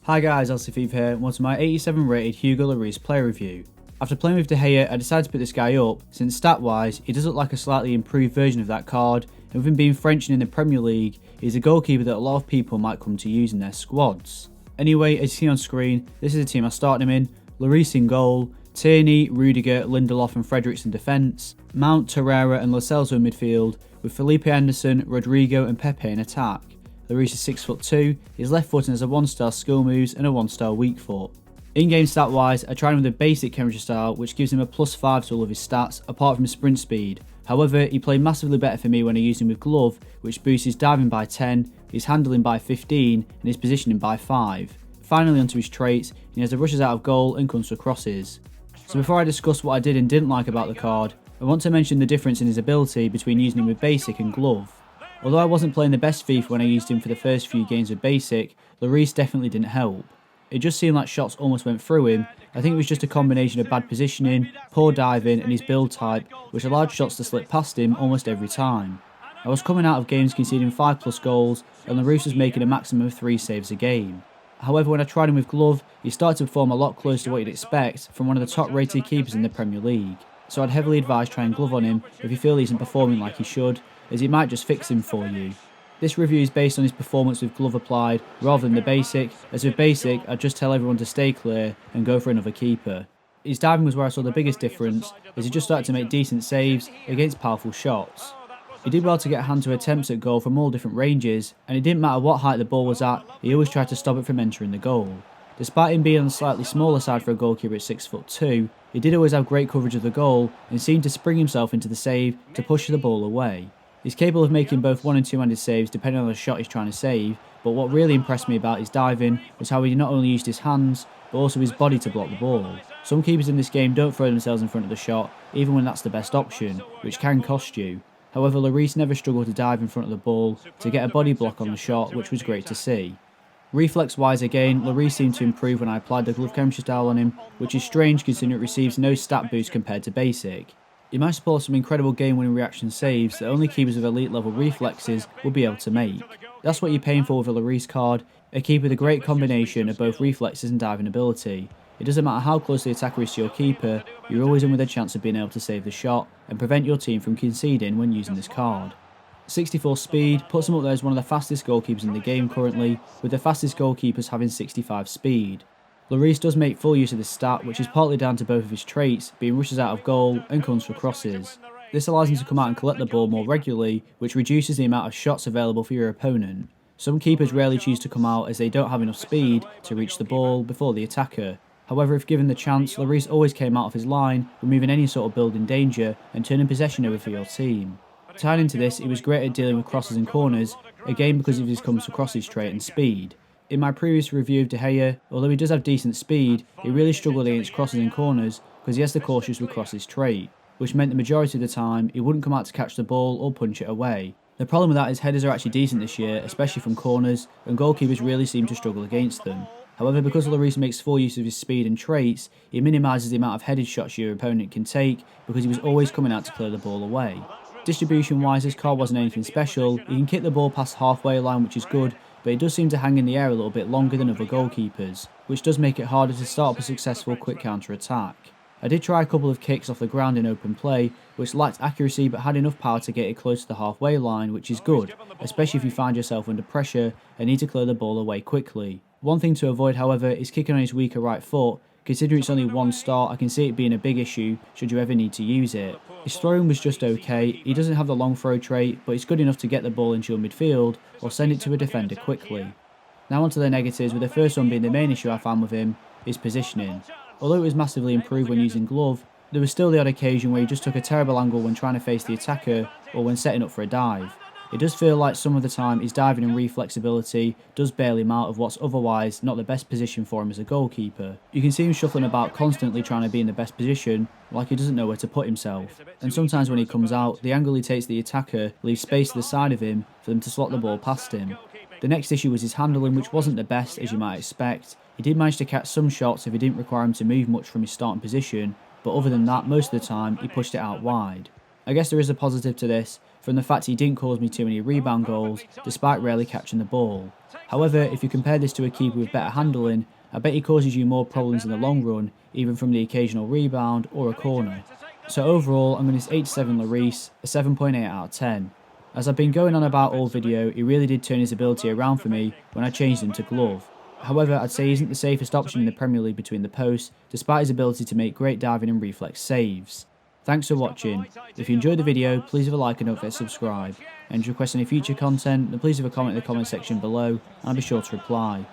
Hi guys, Fifa here, and welcome to my 87 rated Hugo Lloris player review. After playing with De Gea, I decided to put this guy up, since stat wise, he does look like a slightly improved version of that card, and with him being French and in the Premier League, he's a goalkeeper that a lot of people might come to use in their squads. Anyway, as you see on screen, this is the team I started him in: Lloris in goal, Tierney, Rudiger, Lindelof and Fredericks in defence, Mount, Torreira and Lo Celso in midfield, with Felipe Anderson, Rodrigo and Pepe in attack. Lloris is 6'2", his left foot has a 1-star skill moves and a 1-star weak foot. In-game stat wise, I tried him with a basic chemistry style which gives him a +5 to all of his stats apart from sprint speed. However, he played massively better for me when I used him with glove, which boosts his diving by 10, his handling by 15 and his positioning by 5. Finally onto his traits, he has the rushes out of goal and comes for crosses. So before I discuss what I did and didn't like about the card, I want to mention the difference in his ability between using him with basic and glove. Although I wasn't playing the best FIFA when I used him for the first few games with basic, Lloris definitely didn't help. It just seemed like shots almost went through him. I think it was just a combination of bad positioning, poor diving and his build type, which allowed shots to slip past him almost every time. I was coming out of games conceding 5+ goals and Lloris was making a maximum of 3 saves a game. However, when I tried him with glove, he started to perform a lot closer to what you'd expect from one of the top rated keepers in the Premier League. So I'd heavily advise trying glove on him if you feel he isn't performing like he should, as it might just fix him for you. This review is based on his performance with glove applied rather than the basic, as with basic I'd just tell everyone to stay clear and go for another keeper. His diving was where I saw the biggest difference, as he just started to make decent saves against powerful shots. He did well to get a hand to attempts at goal from all different ranges, and it didn't matter what height the ball was at, he always tried to stop it from entering the goal. Despite him being on the slightly smaller side for a goalkeeper at 6'2", he did always have great coverage of the goal and seemed to spring himself into the save to push the ball away. He's capable of making both 1- and 2-handed saves depending on the shot he's trying to save, but what really impressed me about his diving was how he not only used his hands, but also his body to block the ball. Some keepers in this game don't throw themselves in front of the shot, even when that's the best option, which can cost you. However, Lloris never struggled to dive in front of the ball to get a body block on the shot, which was great to see. Reflex wise again, Lloris seemed to improve when I applied the glove chemistry style on him, which is strange considering it receives no stat boost compared to basic. He managed to pull some incredible game-winning reaction saves that only keepers with elite level reflexes will be able to make. That's what you're paying for with a Lloris card, a keeper with a great combination of both reflexes and diving ability. It doesn't matter how close the attacker is to your keeper, you're always in with a chance of being able to save the shot and prevent your team from conceding when using this card. 64 speed puts him up there as one of the fastest goalkeepers in the game currently, with the fastest goalkeepers having 65 speed. Lloris does make full use of this stat, which is partly down to both of his traits, being rushes out of goal and comes for crosses. This allows him to come out and collect the ball more regularly, which reduces the amount of shots available for your opponent. Some keepers rarely choose to come out as they don't have enough speed to reach the ball before the attacker. However, if given the chance, Lloris always came out of his line, removing any sort of building danger and turning possession over for your team. Tied into this, he was great at dealing with crosses and corners, again because of his comes for crosses trait and speed. In my previous review of De Gea, although he does have decent speed, he really struggled against crosses and corners because he has the cautious with crosses trait, which meant the majority of the time he wouldn't come out to catch the ball or punch it away. The problem with that is headers are actually decent this year, especially from corners, and goalkeepers really seem to struggle against them. However, because Lloris makes full use of his speed and traits, he minimises the amount of headed shots your opponent can take because he was always coming out to clear the ball away. Distribution wise, his card wasn't anything special. He can kick the ball past the halfway line, which is good, but it does seem to hang in the air a little bit longer than other goalkeepers, which does make it harder to start up a successful quick counter attack. I did try a couple of kicks off the ground in open play, which lacked accuracy but had enough power to get it close to the halfway line, which is good, especially if you find yourself under pressure and need to clear the ball away quickly. One thing to avoid, however, is kicking on his weaker right foot. Considering it's only 1 star, I can see it being a big issue should you ever need to use it. His throwing was just okay. He doesn't have the long throw trait, but he's good enough to get the ball into your midfield or send it to a defender quickly. Now onto the negatives, with the first one being the main issue I found with him, his positioning. Although it was massively improved when using glove, there was still the odd occasion where he just took a terrible angle when trying to face the attacker or when setting up for a dive. It does feel like some of the time his diving and reflex ability does bail him out of what's otherwise not the best position for him as a goalkeeper. You can see him shuffling about constantly trying to be in the best position, like he doesn't know where to put himself. And sometimes when he comes out, the angle he takes the attacker leaves space to the side of him for them to slot the ball past him. The next issue was his handling, which wasn't the best as you might expect. He did manage to catch some shots if he didn't require him to move much from his starting position, but other than that, most of the time he pushed it out wide. I guess there is a positive to this, from the fact he didn't cause me too many rebound goals, despite rarely catching the ball. However, if you compare this to a keeper with better handling, I bet he causes you more problems in the long run, even from the occasional rebound or a corner. So overall, I'm going to 87 Lloris, a 7.8 out of 10. As I've been going on about all video, he really did turn his ability around for me when I changed him to glove. However, I'd say he isn't the safest option in the Premier League between the posts, despite his ability to make great diving and reflex saves. Thanks for watching. If you enjoyed the video, please leave a like and don't forget to subscribe. And if you request any future content, then please leave a comment in the comment section below, and I'll be sure to reply.